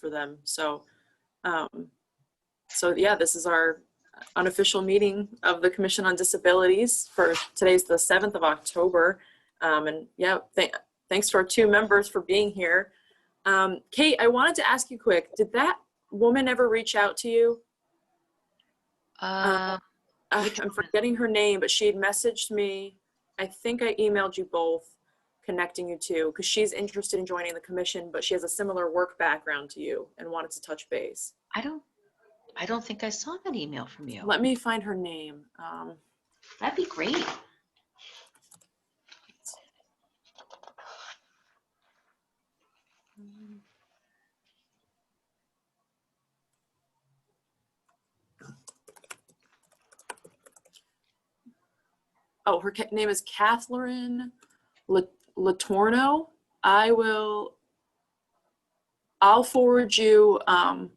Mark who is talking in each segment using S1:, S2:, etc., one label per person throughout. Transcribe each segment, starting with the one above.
S1: for them. So, so yeah, this is our unofficial meeting of the Commission on Disabilities for today's the 7th of October. And yeah, thanks to our 2 members for being here. Kate, I wanted to ask you quick, did that woman ever reach out to you? I'm forgetting her name, but she had messaged me. I think I emailed you both, connecting you two, because she's interested in joining the commission, but she has a similar work background to you and wanted to touch base.
S2: I don't think I saw that email from you.
S1: Let me find her name.
S2: That'd be great.
S1: Oh, her name is Catherine Latorno. I'll forward you. I'll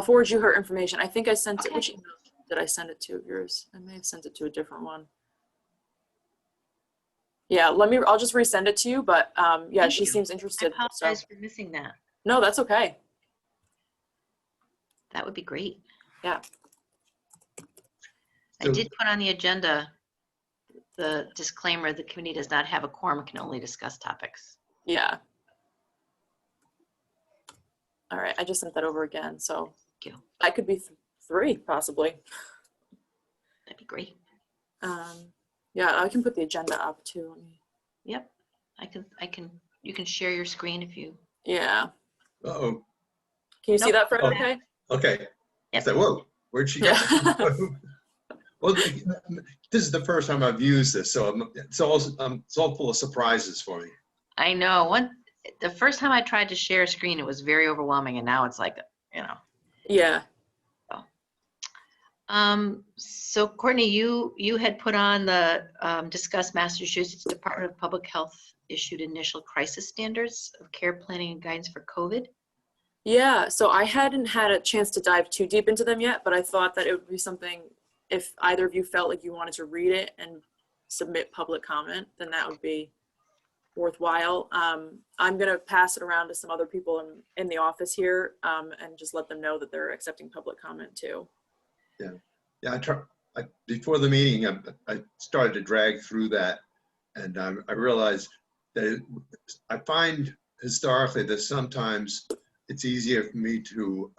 S1: forward you her information. I think I sent it. Which email did I send it to of yours? I may have sent it to a different one. Yeah, I'll just resend it to you, but yeah, she seems interested.
S2: I apologize for missing that.
S1: No, that's okay.
S2: That would be great.
S1: Yeah.
S2: I did put on the agenda the disclaimer: the committee does not have a quorum and can only discuss topics.
S1: Yeah. All right, I just sent that over again. So
S2: thank you.
S1: I could be 3 possibly.
S2: That'd be great.
S1: Yeah, I can put the agenda up too.
S2: Yep, you can share your screen if you.
S1: Yeah.
S3: Uh-oh.
S1: Can you see that, Fred?
S3: Oh,
S1: okay.
S3: Okay.
S2: Yep.
S3: I said, whoa, where'd she go? Well, this is the first time I've used this, so it's all full of surprises for me.
S2: I know. The first time I tried to share a screen, it was very overwhelming, and now it's like, you know.
S1: Yeah.
S2: So Courtney, you had put on the discuss Massachusetts Department of Public Health issued initial crisis standards of care planning and guidance for COVID.
S1: Yeah, so I hadn't had a chance to dive too deep into them yet, but I thought that it would be something, if either of you felt like you wanted to read it and submit public comment, then that would be worthwhile. I'm going to pass it around to some other people in the office here and just let them know that they're accepting public comment too.
S3: Yeah. Before the meeting, I started to drag through that, and I realized that I find historically that sometimes it's easier for me to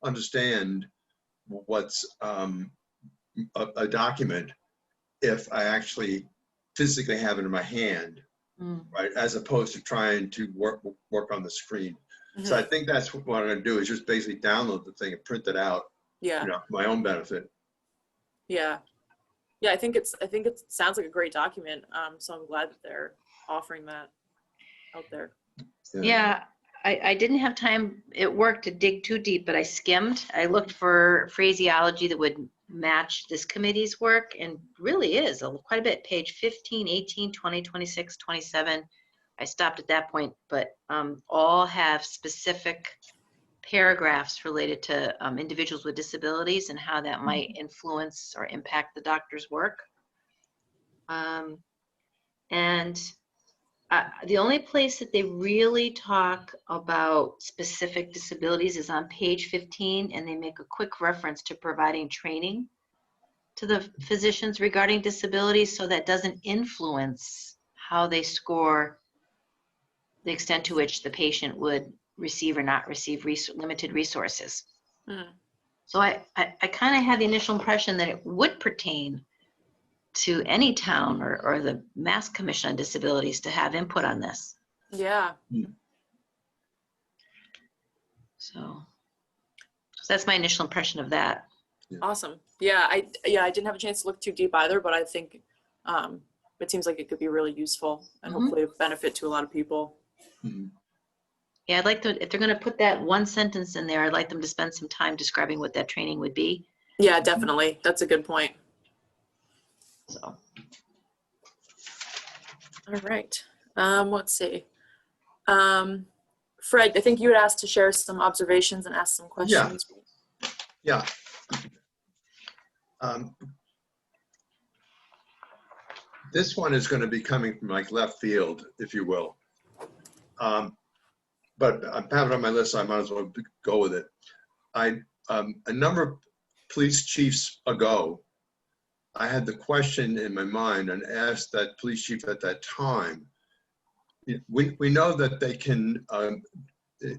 S3: understand what's a document if I actually physically have it in my hand, right? As opposed to trying to work on the screen. Mm-hmm. So I think that's what I'm going to do is just basically download the thing and print it out.
S1: Yeah.
S3: You know, for my own benefit.
S1: Yeah. Yeah, I think it sounds like a great document. So I'm glad that they're offering that out there.
S2: Yeah, I didn't have time at work to dig too deep, but I skimmed. I looked for phraseology that would match this committee's work, and really is quite a bit. Page 15, 18, 20, 26, 27. I stopped at that point, but all have specific paragraphs related to individuals with disabilities and how that might influence or impact the doctor's work. The only place that they really talk about specific disabilities is on page 15, and they make a quick reference to providing training to the physicians regarding disabilities, so that doesn't influence how they score the extent to which the patient would receive or not receive limited resources. So I kind of had the initial impression that it would pertain to any town or the Mass Commission on Disabilities to have input on this.
S1: Yeah. So that's my initial impression of that. Awesome. Yeah, I didn't have a chance to look too deep either, but I think it seems like it could be really useful and hopefully a benefit to a lot of people.
S2: Yeah, I'd like to, if they're going to put that one sentence in there, I'd like them to spend some time describing what that training would be.
S1: Yeah, definitely. That's a good point. So, all right. Let's see. Fred, I think you had asked to share some observations and ask some questions.
S3: Yeah. This one is going to be coming from like left field, if you will. but I have it on my list, so I might as well go with it. A number of police chiefs ago, I had the question in my mind and asked that police chief at that time, we know that they can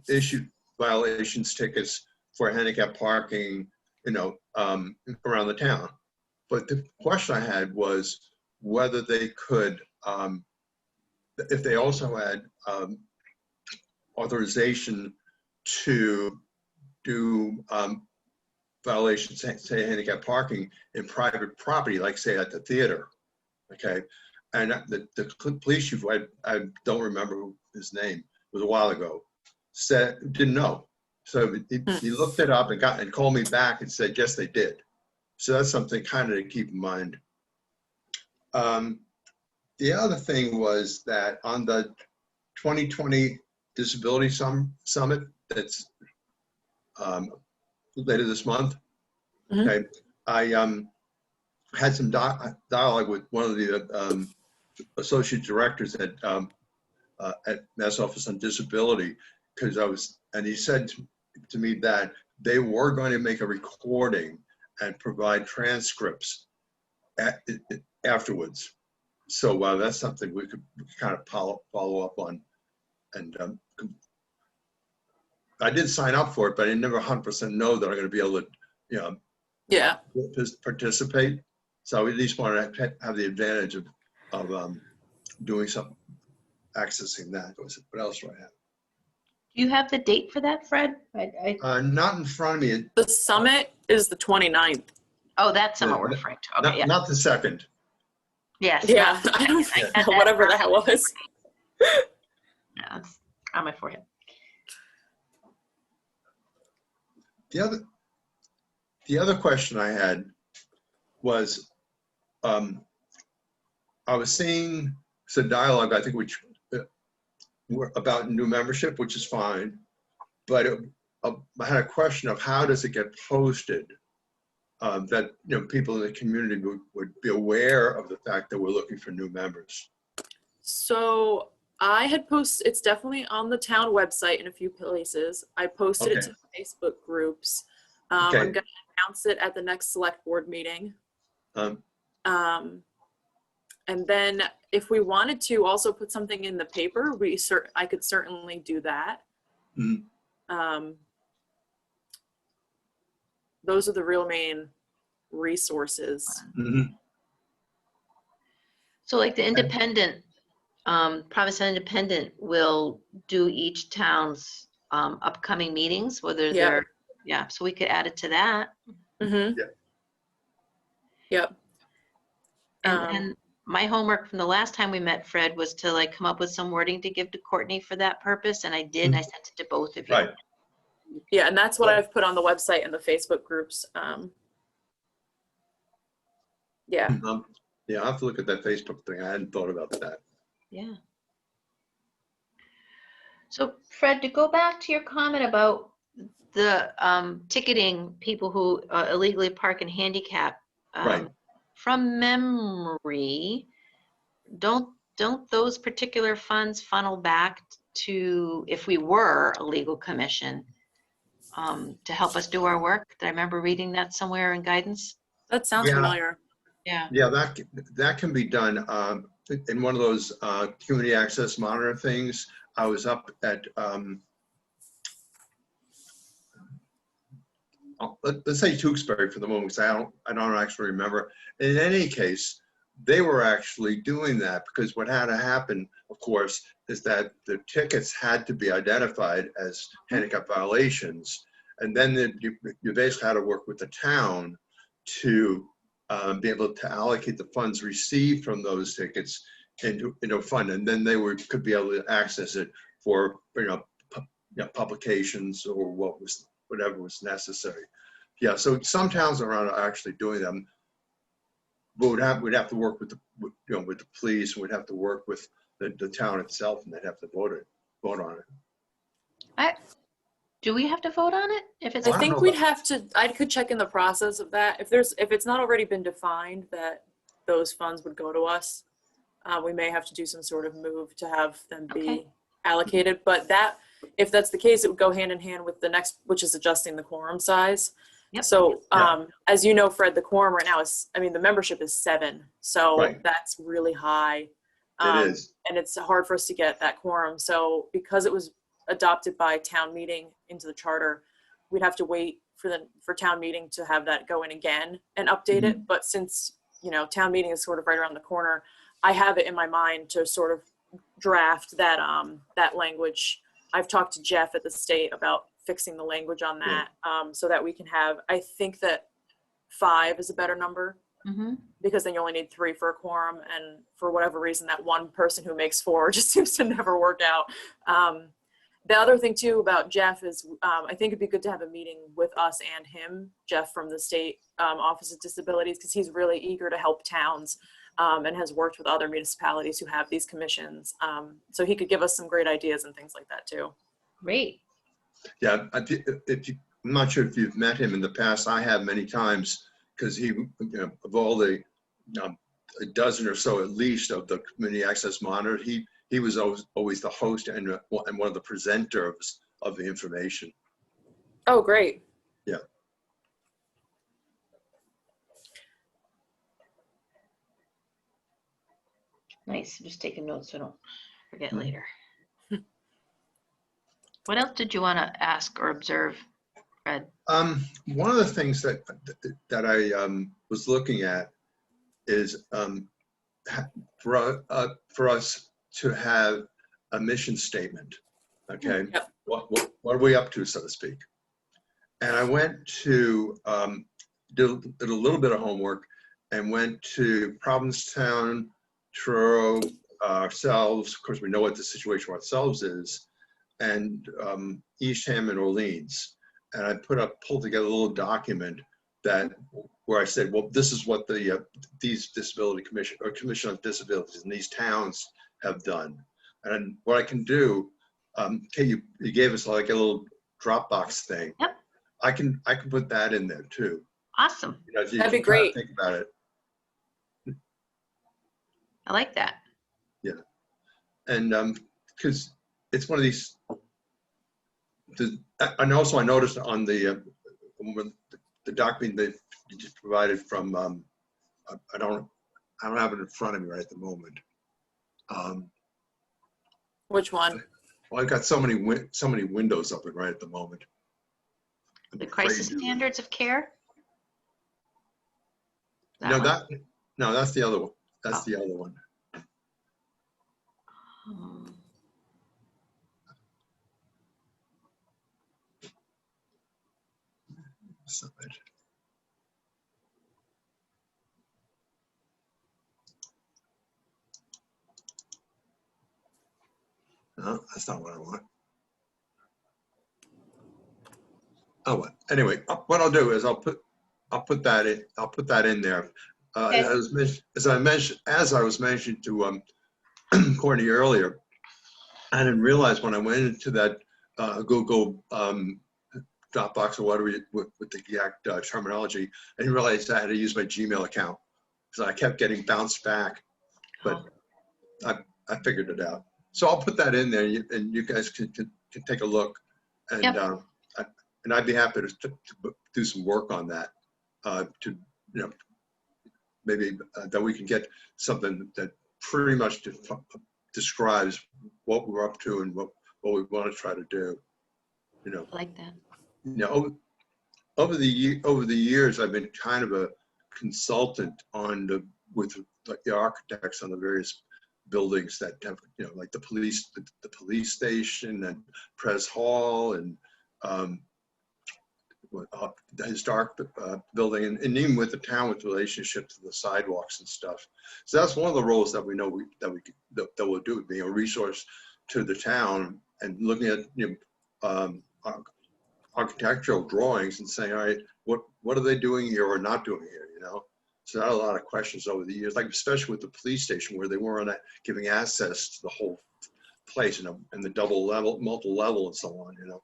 S3: issue violations tickets for handicap parking, around the town. But the question I had was whether they could, if they also had authorization to do violations, say handicap parking in private property, like say at the theater, okay? And the police chief, I don't remember his name, it was a while ago, said, didn't know. So he looked it up and called me back and said, yes, they did. So that's something kind of to keep in mind. The other thing was that on the 2020 Disability Summit that's later this month, okay, I had some dialogue with one of the associate directors at Mass Office on Disability, and he said to me that they were going to make a recording and provide transcripts afterwards. So that's something we could kind of follow up on. And I did sign up for it, but I never 100% know that I'm going to be able to, participate. So I at least want to have the advantage of doing something, accessing that. What else do I have?
S2: Do you have the date for that, Fred?
S3: Not in front of me.
S1: The summit is the 29th.
S2: Oh, that's what we're referring to. Okay,
S3: Not the second.
S2: Yes.
S1: Yeah, I don't know, whatever that was.
S2: Yeah, it's on my forehead.
S3: The other question I had was, I was seeing some dialogue, I think, which about new membership, which is fine, but I had a question of how does it get posted, that people in the community would be aware of the fact that we're looking for new members.
S1: So I had posted, it's definitely on the town website in a few places. I posted it to Facebook groups. I'm going to announce it at the next select board meeting. And then if we wanted to also put something in the paper, I could certainly do that. Those are the real main resources.
S2: So like the independent, Provincetown Independent will do each town's upcoming meetings, whether they're, so we could add it to that.
S1: Yep.
S2: And my homework from the last time we met, Fred, was to like come up with some wording to give to Courtney for that purpose, and I did, and I sent it to both of you.
S3: Right.
S1: Yeah, and that's what I've put on the website and the Facebook groups. Yeah.
S3: Yeah, I'll have to look at that Facebook thing. I hadn't thought about that.
S2: Yeah. So Fred, to go back to your comment about the ticketing people who illegally park and handicap,
S3: Right.
S2: From memory, don't those particular funds funnel back to, if we were a legal commission, to help us do our work? Did I remember reading that somewhere in guidance?
S1: That sounds familiar.
S2: Yeah.
S3: Yeah, that can be done in one of those community access monitor things. I was up at let's say Tewksbury for the moment, because I don't actually remember. In any case, they were actually doing that because what had to happen, of course, is that the tickets had to be identified as handicap violations, and then you basically had to work with the town to be able to allocate the funds received from those tickets into a fund, and then they could be able to access it for publications or whatever was necessary. Yeah, so some towns around are actually doing them. But we'd have to work with the police, and we'd have to work with the town itself, and they'd have to vote on it.
S2: Do we have to vote on it? If it's,
S1: I think we'd have to. I could check in the process of that. If it's not already been defined that those funds would go to us, we may have to do some sort of move to have them be allocated, but that, if that's the case, it would go hand in hand with the next, which is adjusting the quorum size.
S2: Yep.
S1: So,
S3: Yeah.
S1: as you know, Fred, the quorum right now is, I mean, the membership is 7, so
S3: Right.
S1: that's really high.
S3: It is.
S1: And it's hard for us to get that quorum. So because it was adopted by town meeting into the charter, we'd have to wait for town meeting to have that go in again and update it. But since, you know, town meeting is sort of right around the corner, I have it in my mind to sort of draft that, that language. I've talked to Jeff at the state about fixing the language on that, so that we can have, I think that 5 is a better number, because then you only need 3 for a quorum, and for whatever reason, that one person who makes 4 just seems to never work out. The other thing too about Jeff is, I think it'd be good to have a meeting with us and him, Jeff from the state Office of Disabilities, because he's really eager to help towns, and has worked with other municipalities who have these commissions. So he could give us some great ideas and things like that too.
S2: Great.
S3: Yeah, I'm not sure if you've met him in the past. I have many times, because he, you know, of all the a dozen or so at least of the community access monitor, he was always the host and one of the presenters of the information.
S1: Oh, great.
S3: Yeah.
S2: Nice. Just taking notes so I don't forget later. What else did you want to ask or observe, Fred?
S3: One of the things that I was looking at is for us to have a mission statement. Okay.
S1: Yep.
S3: What are we up to, so to speak? And I went to did a little bit of homework and went to Provincetown, Truro, ourselves. Of course, we know what the situation ourselves is, and Eastham and Orleans. And I pulled together a little document where I said, well, this is what these disability commission or commission on disabilities in these towns have done. And what I can do, Kate, you gave us like a little Dropbox thing.
S2: Yep.
S3: I can put that in there too.
S2: Awesome.
S3: You know,
S1: That'd be great.
S3: Think about it.
S2: I like that.
S3: Yeah. And because it's one of these, and also I noticed on the document that you just provided from, I don't have it in front of me right at the moment.
S1: Which one?
S3: Well, I've got so many windows open right at the moment.
S2: The crisis standards of care?
S3: No,
S2: one?
S3: no, that's the other one. That's
S2: Oh.
S3: the other one. Summit. No, that's not what I want. Oh, well, anyway, what I'll do is I'll put that in. I'll put that in there.
S2: Okay.
S3: As I was mentioning to Courtney earlier, I didn't realize when I went into that Google Dropbox or whatever with the exact terminology, I didn't realize I had to use my Gmail account, so I kept getting bounced back. But I figured it out. So I'll put that in there, and you guys can take a look, and
S2: Yep.
S3: And I'd be happy to do some work on that, to, you know, maybe that we can get something that pretty much describes what we're up to and what we want to try to do. You know,
S2: I like that.
S3: you know, over the years, I've been kind of a consultant with the architects on the various buildings that have, you know, like the police station and Pres Hall and the historic building, and even with the town with relationship to the sidewalks and stuff. So that's one of the roles that we know that we'll do, being a resource to the town and looking at, you know, architectural drawings and saying, all right, what are they doing here or not doing here, you know? So I had a lot of questions over the years, like especially with the police station where they weren't giving access to the whole place, you know, and the double level, multiple level and so on, you know.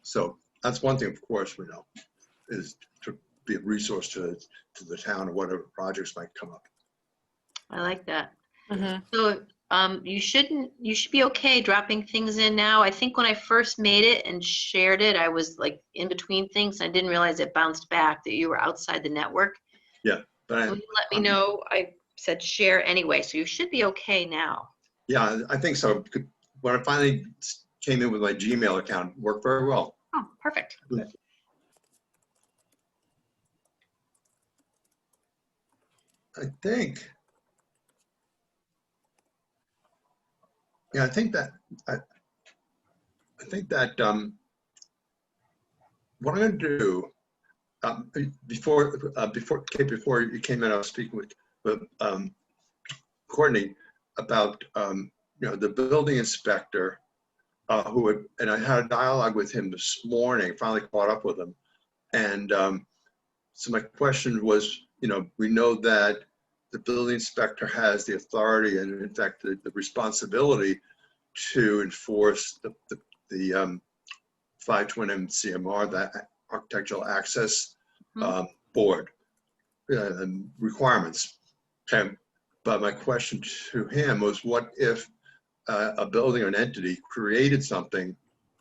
S3: So that's one thing, of course, we know, is to be a resource to the town or whatever projects might come up.
S2: I like that.
S1: Mm-hmm.
S2: So You should be okay dropping things in now. I think when I first made it and shared it, I was like in between things. I didn't realize it bounced back that you were outside the network.
S3: Yeah, but
S2: When you let me know, I said share anyway, so you should be okay now.
S3: yeah, I think so. When I finally came in with my Gmail account, it worked very well.
S2: Oh, perfect.
S3: I think. Yeah, I think that what I'm going to do before you came in, I was speaking with Courtney about the building inspector and I had a dialogue with him this morning. Finally caught up with him, and so my question was, we know that the building inspector has the authority and in fact the responsibility to enforce the 520 CMR, that Architectural Access Board requirements. Okay. But my question to him was, what if a building or an entity created something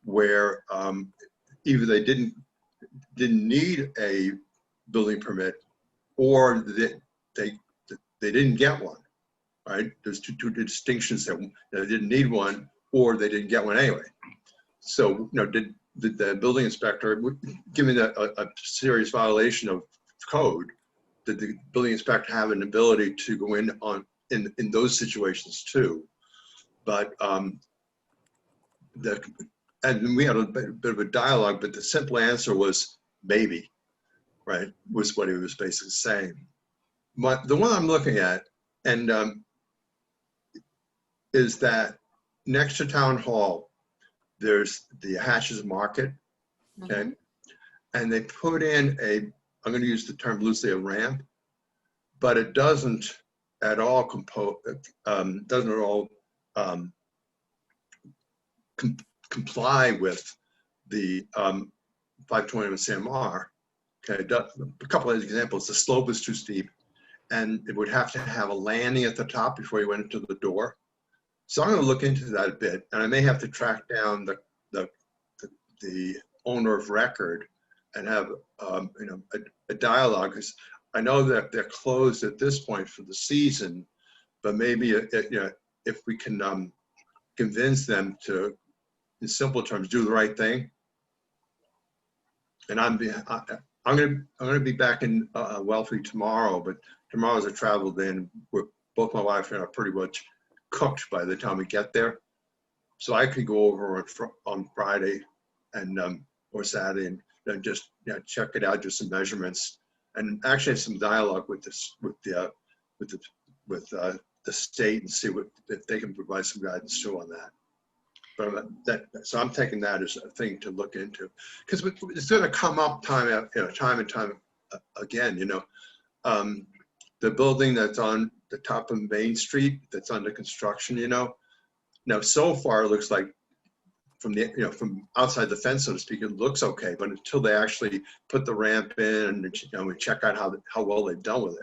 S3: where either they didn't need a building permit, or they didn't get one, right? There's two distinctions that they didn't need one, or they didn't get one anyway. So, did the building inspector, given a serious violation of code, did the building inspector have an ability to go in those situations too? But and we had a bit of a dialogue, but the simple answer was maybe, right? Was what he was basically saying. But the one I'm looking at, and is that next to town hall, there's the Hatches Market, okay? And they put in I'm going to use the term loosely, a ramp, but it doesn't at all comply with the 520 CMR. Okay, a couple of examples. The slope is too steep, and it would have to have a landing at the top before you went into the door. So I'm going to look into that a bit, and I may have to track down the owner of record and have a dialogue, because I know that they're closed at this point for the season, but maybe if we can convince them to, in simple terms, do the right thing. And I'm going to be back in Wellfleet tomorrow, but tomorrow's a travel day, and both my wife and I are pretty much cooked by the time we get there. So I could go over on Friday and or Saturday and just check it out, do some measurements, and actually have some dialogue with the state and see if they can provide some guidance too on that. But so I'm taking that as a thing to look into, because it's going to come up time and time again. The building that's on the top of Main Street that's under construction. Now so far it looks like from from outside the fence, so to speak, it looks okay. But until they actually put the ramp in and we check out how well they've done with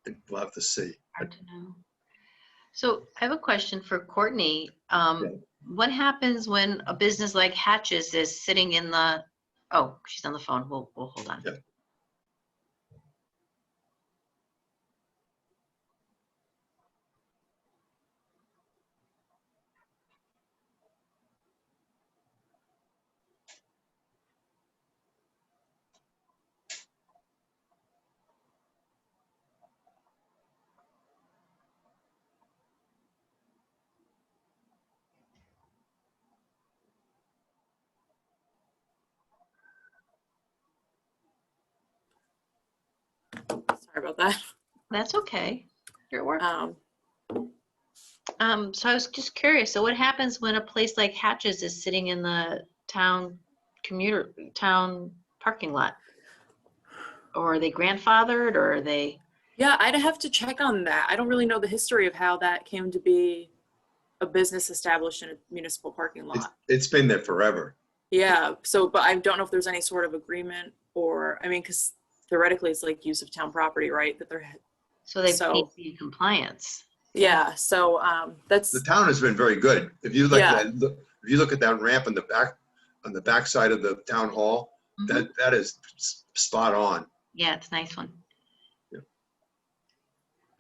S3: it, we'll have to see.
S2: Hard to know. So I have a question for Courtney. What happens when a business like Hatches is sitting in the, oh, she's on the phone. We'll hold on.
S3: Yeah.
S1: Sorry about that.
S2: That's okay. You're at work.
S1: Um,
S2: So I was just curious. So what happens when a place like Hatches is sitting in the town parking lot? Or are they grandfathered, or are they?
S1: yeah, I'd have to check on that. I don't really know the history of how that came to be a business established in a municipal parking lot.
S3: It's been there forever.
S1: Yeah. So, but I don't know if there's any sort of agreement, or, I mean, because theoretically it's like use of town property, right? That they're
S2: So they need to be in compliance.
S1: Yeah, so
S3: The
S1: that's,
S3: town has been very good. If you
S1: yeah.
S3: if you look at that ramp on the back side of the town hall,
S2: Mhm.
S3: that is spot on.
S2: Yeah, it's a nice one.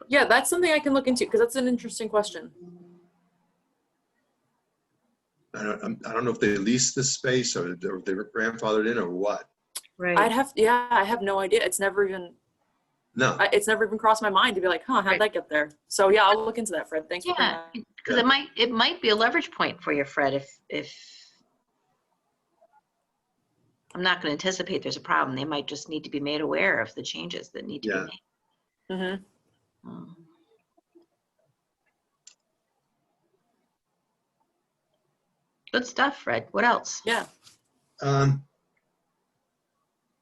S1: Yeah, that's something I can look into because that's an interesting question.
S3: I don't know if they leased this space or they were grandfathered in or what.
S2: Right.
S1: I have no idea. It's never even
S3: No.
S1: it's never even crossed my mind to be like, huh, how'd
S2: Right.
S1: that get there? So yeah, I'll look into that, Fred. Thanks for bringing
S2: Yeah,
S1: that.
S2: because
S3: Yeah.
S2: it might be a leverage point for you, Fred, if I'm not going to anticipate there's a problem. They might just need to be made aware of the changes that need to be
S3: Yeah.
S2: made.
S1: Mm-hmm.
S2: Good stuff, Fred. What else?
S1: Yeah.
S3: I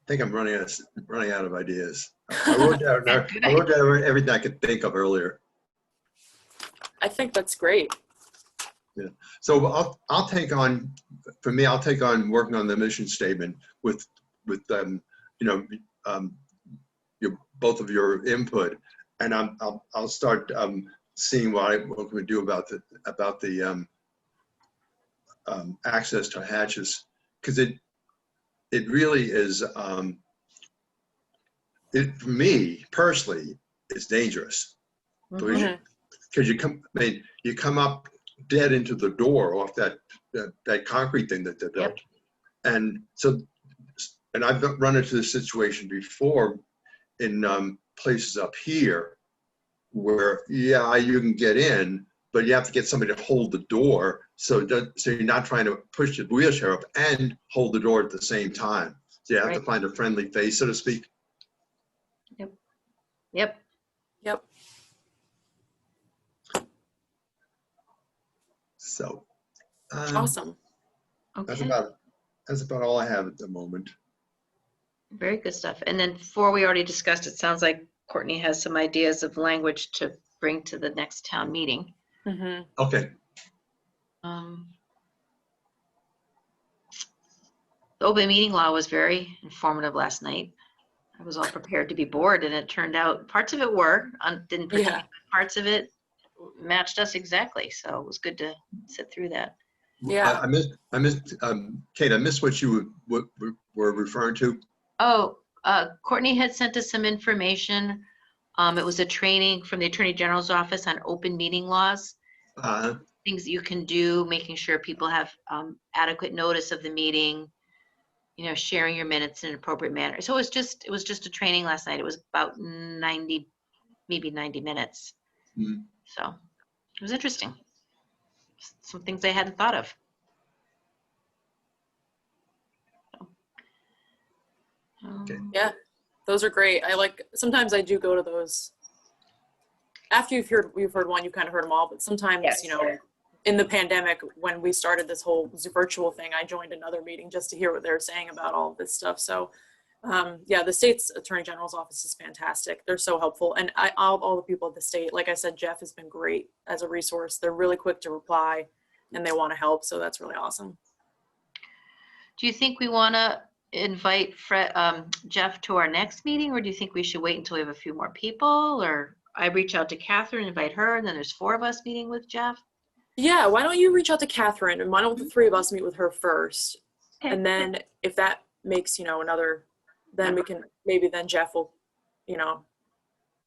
S3: think I'm running out of ideas. I wrote down everything I could think of earlier.
S1: I think that's great.
S3: Yeah. So I'll take on, for me, I'll take on working on the mission statement with you know, both of your input, and I'll start seeing what we do about the access to hatches, because it really is it, for me personally, it's dangerous because
S2: Mhm.
S3: you come up dead into the door off that concrete thing that they built.
S2: Yep.
S3: And so, and I've run into this situation before in places up here where, yeah, you can get in, but you have to get somebody to hold the door. So you're not trying to push the wheelchair up and hold the door at the same time. So you have to
S2: Right.
S3: find a friendly face, so to speak.
S2: Yep.
S1: Yep.
S3: So
S1: Awesome.
S3: that's
S2: Okay.
S3: about all I have at the moment.
S2: Very good stuff. And then 4, we already discussed, it sounds like Courtney has some ideas of language to bring to the next town meeting.
S1: Mm-hmm.
S3: Okay.
S2: The open meeting law was very informative last night. I was all prepared to be bored, and it turned out parts of it didn't pertain,
S1: Yeah.
S2: but parts of it matched us exactly. So it was good to sit through that.
S1: Yeah.
S3: I missed Kate, I missed what you were referring to.
S2: Oh, Courtney had sent us some information. It was a training from the Attorney General's office on open meeting laws, things that you can do, making sure people have adequate notice of the meeting, sharing your minutes in an appropriate manner. So it was just a training last night. It was about 90, maybe 90 minutes.
S3: Mhm.
S2: So it was interesting. Some things I hadn't thought of.
S3: Okay.
S1: Yeah. Those are great. Sometimes I do go to those after you've heard one, you've kind of heard them all, but sometimes,
S2: Yes.
S1: In the pandemic, when we started this whole virtual thing, I joined another meeting just to hear what they're saying about all of this stuff. So yeah, the state's Attorney General's office is fantastic. They're so helpful. And all the people at the state, like I said, Jeff has been great as a resource. They're really quick to reply and they want to help. So that's really awesome.
S2: Do you think we want to invite Jeff to our next meeting, or do you think we should wait until we have a few more people? Or I reach out to Catherine, invite her, and then there's 4 of us meeting with Jeff?
S1: Yeah, why don't you reach out to Catherine and why don't the 3 of us meet with her first?
S2: Okay.
S1: And then if that makes, then we can, maybe then Jeff will,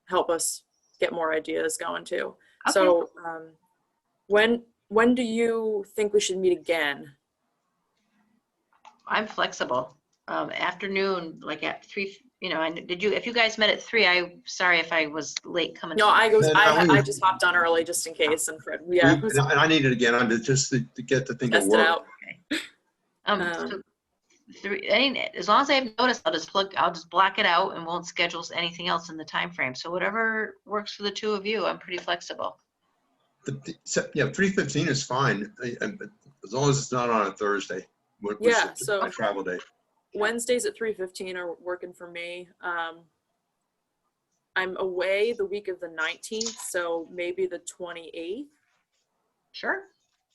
S1: help us get more ideas going too.
S2: Okay.
S1: So when do you think we should meet again?
S2: I'm flexible. Afternoon, like at 3, if you guys met at 3, I'm sorry if I was late coming.
S1: No, I
S3: And
S1: just hopped on early just in case, and Fred,
S3: and I need it again just to get the thing to
S1: test it
S3: work.
S1: out.
S2: So 3, as long as I have notice, I'll just block it out and won't schedule anything else in the time frame. So whatever works for the 2 of you, I'm pretty flexible.
S3: Yeah, 3:15 is fine, as long as it's not on a Thursday.
S1: Yeah, so
S3: a travel day.
S1: Wednesdays at 3:15 are working for me. I'm away the week of the 19th, so maybe the 28th.
S2: Sure.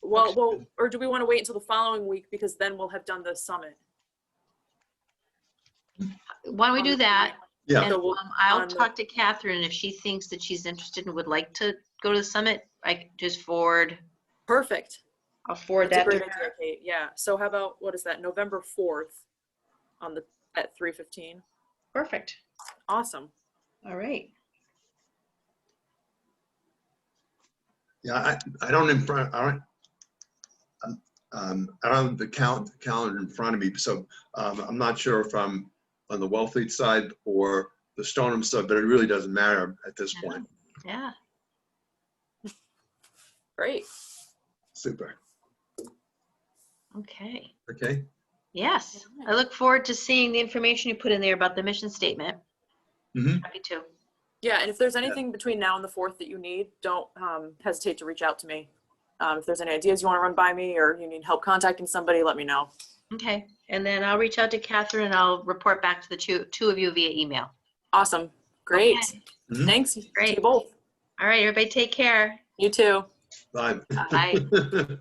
S1: Well, or do we want to wait until the following week because then we'll have done the summit?
S2: Why don't we do that?
S3: Yeah.
S2: And
S1: So
S2: I'll talk to Catherine if she thinks that she's interested and would like to go to the summit, I just forward,
S1: Perfect.
S2: I'll forward
S1: That's a
S2: that to
S1: great
S2: her.
S1: idea, Kate. Yeah. So how about, what is that, November 4th at 3:15?
S2: Perfect.
S1: Awesome.
S2: All right.
S3: Yeah, I don't in front, I don't have the calendar in front of me, so I'm not sure if I'm on the Wellfleet side or the Stoneham side, but it really doesn't matter at this point.
S2: Yeah.
S1: Great.
S3: Super.
S2: Okay.
S3: Okay.
S2: Yes. I look forward to seeing the information you put in there about the mission statement.
S3: Mhm.
S2: Happy to.
S1: Yeah, and if there's anything between now and the 4th that you need, don't hesitate to reach out to me. If there's any ideas you want to run by me or you need help contacting somebody, let me know.
S2: Okay. And then I'll reach out to Catherine and I'll report back to the two of you via email.
S1: Awesome. Great.
S2: Okay.
S3: Mhm.
S1: Thanks to
S2: Great.
S1: you both.
S2: All right. Everybody take care.
S1: You too.
S3: Bye.
S2: Bye.